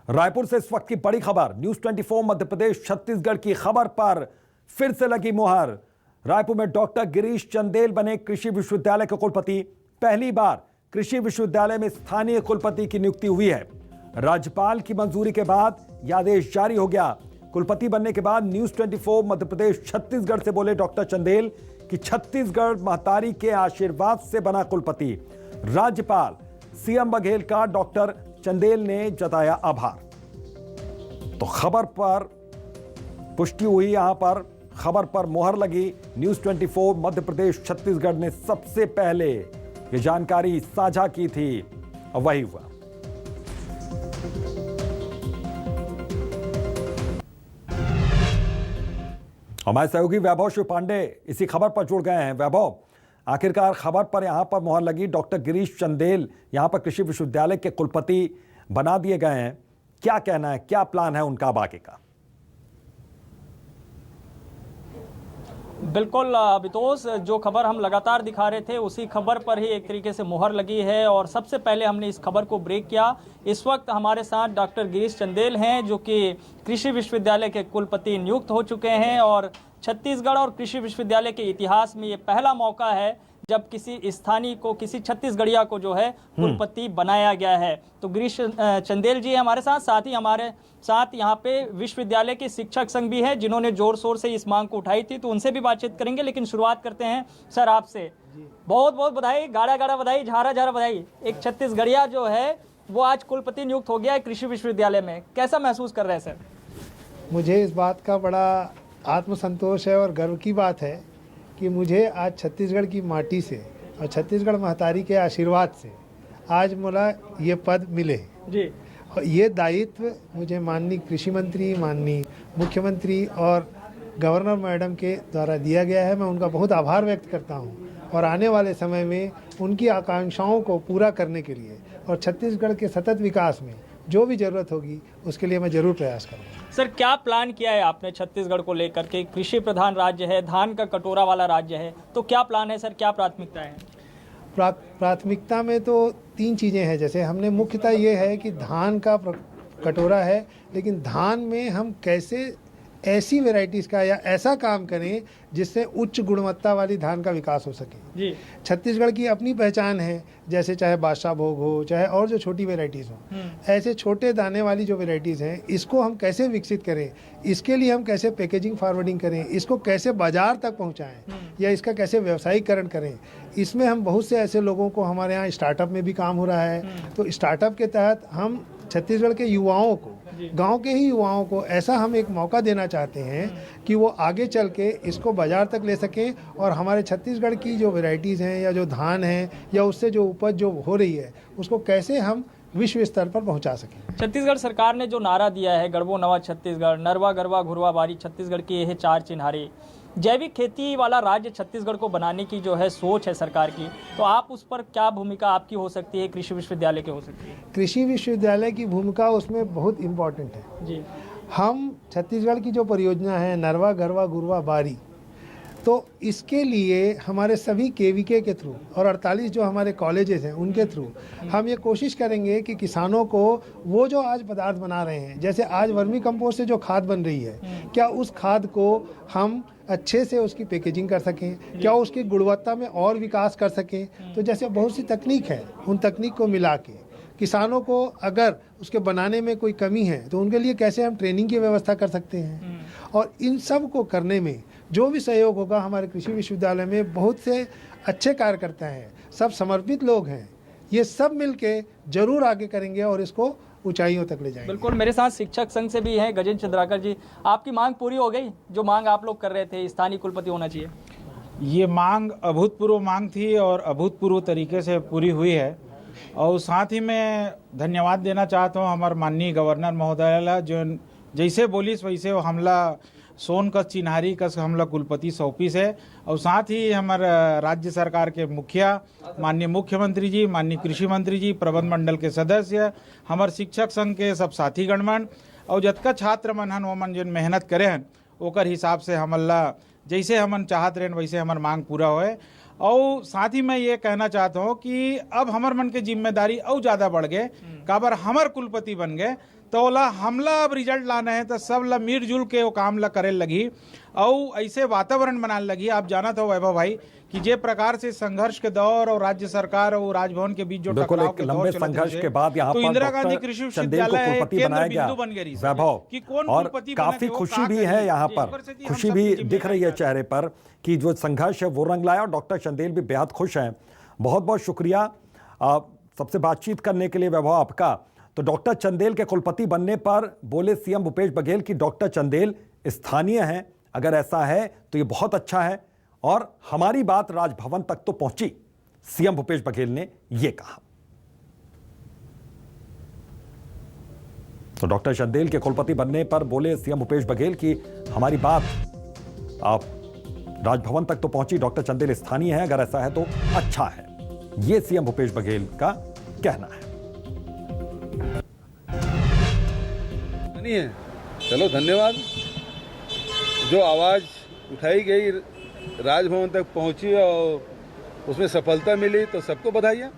रायपुर से इस वक्त की बड़ी खबर। न्यूज 24 मध्य प्रदेश छत्तीसगढ़ की खबर पर फिर से लगी मुहर। रायपुर में डॉक्टर गिरीश चंदेल बने कृषि विश्वविद्यालय के कुलपति। पहली बार कृषि विश्वविद्यालय में स्थानीय कुलपति की नियुक्ति हुई है। राज्यपाल की मंजूरी के बाद यह आदेश जारी हो गया। कुलपति बनने के बाद न्यूज 24 मध्य प्रदेश छत्तीसगढ़ से बोले डॉक्टर चंदेल कि छत्तीसगढ़ महतारी के आशीर्वाद से बना कुलपति। राज्यपाल सीएम बघेल का डॉक्टर चंदेल ने जताया आभार। तो खबर पर पुष्टि हुई, यहां पर खबर पर मुहर लगी। न्यूज 24 मध्य प्रदेश छत्तीसगढ़ ने सबसे पहले ये जानकारी साझा की थी और वही हुआ। हमारे सहयोगी वैभव शिव पांडे इसी खबर पर जुड़ गए हैं। वैभव, आखिरकार खबर पर यहां पर मुहर लगी, डॉक्टर गिरीश चंदेल यहां पर कृषि विश्वविद्यालय के कुलपति बना दिए गए हैं। क्या कहना है, क्या प्लान है उनका बाकी का? बिल्कुल अभितोष, जो खबर हम लगातार दिखा रहे थे उसी खबर पर ही एक तरीके से मुहर लगी है और सबसे पहले हमने इस खबर को ब्रेक किया। इस वक्त हमारे साथ डॉक्टर गिरीश चंदेल हैं जो कि कृषि विश्वविद्यालय के कुलपति नियुक्त हो चुके हैं और छत्तीसगढ़ और कृषि विश्वविद्यालय के इतिहास में ये पहला मौका है जब किसी स्थानीय को, किसी छत्तीसगढ़िया को जो है कुलपति बनाया गया है। तो गिरीश चंदेल जी हमारे साथ ही हमारे साथ यहाँ पे विश्वविद्यालय के शिक्षक संघ भी है जिन्होंने जोर शोर से इस मांग को उठाई थी, तो उनसे भी बातचीत करेंगे। लेकिन शुरुआत करते हैं सर आपसे। बहुत बहुत बधाई, गाड़ा गाड़ा बधाई, झारा झारा बधाई। एक छत्तीसगढ़िया जो है वो आज कुलपति नियुक्त हो गया है कृषि विश्वविद्यालय में। कैसा महसूस कर रहे हैं सर? मुझे इस बात का बड़ा आत्मसंतोष है और गर्व की बात है कि मुझे आज छत्तीसगढ़ की माटी से और छत्तीसगढ़ महतारी के आशीर्वाद से आज मुझे ये पद मिले जी। और ये दायित्व मुझे माननीय कृषि मंत्री, माननीय मुख्यमंत्री और गवर्नर मैडम के द्वारा दिया गया है। मैं उनका बहुत आभार व्यक्त करता हूँ और आने वाले समय में उनकी आकांक्षाओं को पूरा करने के लिए और छत्तीसगढ़ के सतत विकास में जो भी ज़रूरत होगी उसके लिए मैं ज़रूर प्रयास करूँगा। सर, क्या प्लान किया है आपने छत्तीसगढ़ को लेकर के? कृषि प्रधान राज्य है, धान का कटोरा वाला राज्य है, तो क्या प्लान है सर, क्या प्राथमिकता है? प्राथमिकता में तो 3 चीज़ें हैं। जैसे हमने मुख्यतः ये है कि धान का कटोरा है, लेकिन धान में हम कैसे ऐसी वैरायटीज़ का या ऐसा काम करें जिससे उच्च गुणवत्ता वाली धान का विकास हो सके। जी। छत्तीसगढ़ की अपनी पहचान है, जैसे चाहे बादशाह भोग हो, चाहे और जो छोटी वैरायटीज़ हों, ऐसे छोटे दाने वाली जो वैरायटीज़ हैं इसको हम कैसे विकसित करें, इसके लिए हम कैसे पैकेजिंग फॉरवर्डिंग करें, इसको कैसे बाजार तक पहुंचाएं या इसका कैसे व्यवसायीकरण करें। इसमें हम बहुत से ऐसे लोगों को, हमारे यहाँ स्टार्टअप में भी काम हो रहा है, तो स्टार्टअप के तहत हम छत्तीसगढ़ के युवाओं को, गांव के ही युवाओं को ऐसा हम एक मौका देना चाहते हैं कि वो आगे चल के इसको बाजार तक ले सकें और हमारे छत्तीसगढ़ की जो वैरायटीज़ हैं या जो धान है या उससे जो उपज जो हो रही है उसको कैसे हम विश्व स्तर पर पहुंचा सकें। छत्तीसगढ़ सरकार ने जो नारा दिया है, गढ़बो नवा छत्तीसगढ़, नरवा गरवा घुरवा बारी, छत्तीसगढ़ की यह 4 चिन्हारी, जैविक खेती वाला राज्य छत्तीसगढ़ को बनाने की जो है सोच है सरकार की, तो आप उस पर क्या भूमिका आपकी हो सकती है, कृषि विश्वविद्यालय की हो सकती है? कृषि विश्वविद्यालय की भूमिका उसमें बहुत इम्पॉर्टेंट है जी। हम छत्तीसगढ़ की जो परियोजना है नरवा गरवा घुरवा बारी, तो इसके लिए हमारे सभी केवीके के थ्रू और 48 जो हमारे कॉलेजेस हैं उनके थ्रू हम ये कोशिश करेंगे कि किसानों को वो जो आज पदार्थ बना रहे हैं, जैसे आज वर्मी कंपोस्ट से जो खाद बन रही है, क्या उस खाद को हम अच्छे से उसकी पैकेजिंग कर सकें, क्या उसकी गुणवत्ता में और विकास कर सकें। तो जैसे बहुत सी तकनीक है, उन तकनीक को मिला के किसानों को अगर उसके बनाने में कोई कमी है तो उनके लिए कैसे हम ट्रेनिंग की व्यवस्था कर सकते हैं। और इन सब को करने में जो भी सहयोग होगा, हमारे कृषि विश्वविद्यालय में बहुत से अच्छे कार्यकर्ता हैं, सब समर्पित लोग हैं, ये सब मिलके जरूर आगे करेंगे और इसको ऊंचाइयों तक ले जाएंगे। बिल्कुल, मेरे साथ शिक्षक संघ से भी हैं गजेंद्र चंद्राकर जी। आपकी मांग पूरी हो गई, जो मांग आप लोग कर रहे थे, स्थानीय कुलपति होना चाहिए? ये मांग अभूतपूर्व मांग थी और अभूतपूर्व तरीके से पूरी हुई है। और साथ ही मैं धन्यवाद देना चाहता हूँ हमारे माननीय गवर्नर महोदय, जो जैसे बोलिस वैसे वो हमला सोन कस चिन्हारी कस हमला कुलपति सौंपिस है। और साथ ही हमारे राज्य सरकार के मुखिया माननीय मुख्यमंत्री जी, माननीय कृषि मंत्री जी, प्रबंध मंडल के सदस्य, हमारे शिक्षक संघ के सब साथी गणमन और जतका छात्र मन हन वमन जो मेहनत करे हन ओकर हिसाब से हमला जैसे हमन चाहत रहें वैसे हमार मांग पूरा होए। और साथ ही मैं ये कहना चाहता हूँ कि अब हमार मन के जिम्मेदारी और ज़्यादा बढ़ गए, काबर हमार कुलपति बन गए तो ओला हमला अब रिजल्ट लाना है तो सब ला मिलजुल के वो काम ला करे लगी और ऐसे वातावरण बनाने लगी। आप जाना था वैभव भाई कि जे प्रकार से संघर्ष के दौर और राज्य सरकार और राजभवन के बीच जो बिल्कुल टकराव एक के लंबे दौर चलते संघर्ष थे, के बाद यहाँ तो पर इंदिरा गांधी डॉक्टर कृषि चंदेल को विश्वविद्यालय कुलपति केंद्र बनाया गया। बिंदु बन गई वैभव, कि कौन और कुलपति बना काफी के वो खुशी का भी करेगी। है यहाँ जी, पर, ऊपर से जी, हम खुशी सबकी भी जिम्मेदारी दिख रही है है। चेहरे पर कि जो संघर्ष है वो रंग लाया और डॉक्टर चंदेल भी बेहद खुश हैं। बहुत बहुत शुक्रिया सबसे बातचीत करने के लिए वैभव आपका। तो डॉक्टर चंदेल के कुलपति बनने पर बोले सीएम भूपेश बघेल कि डॉक्टर चंदेल स्थानीय हैं, अगर ऐसा है तो ये बहुत अच्छा है और हमारी बात राजभवन तक तो पहुंची, सीएम भूपेश बघेल ने यह कहा। तो डॉक्टर चंदेल के कुलपति बनने पर बोले सीएम भूपेश बघेल कि हमारी बात आप राजभवन तक तो पहुंची, डॉक्टर चंदेल स्थानीय है, अगर ऐसा है तो अच्छा है, यह सीएम भूपेश बघेल का कहना है। नहीं है, चलो धन्यवाद। जो आवाज़ उठाई गई राजभवन तक पहुंची और उसमें सफलता मिली तो सबको बधाइयाँ।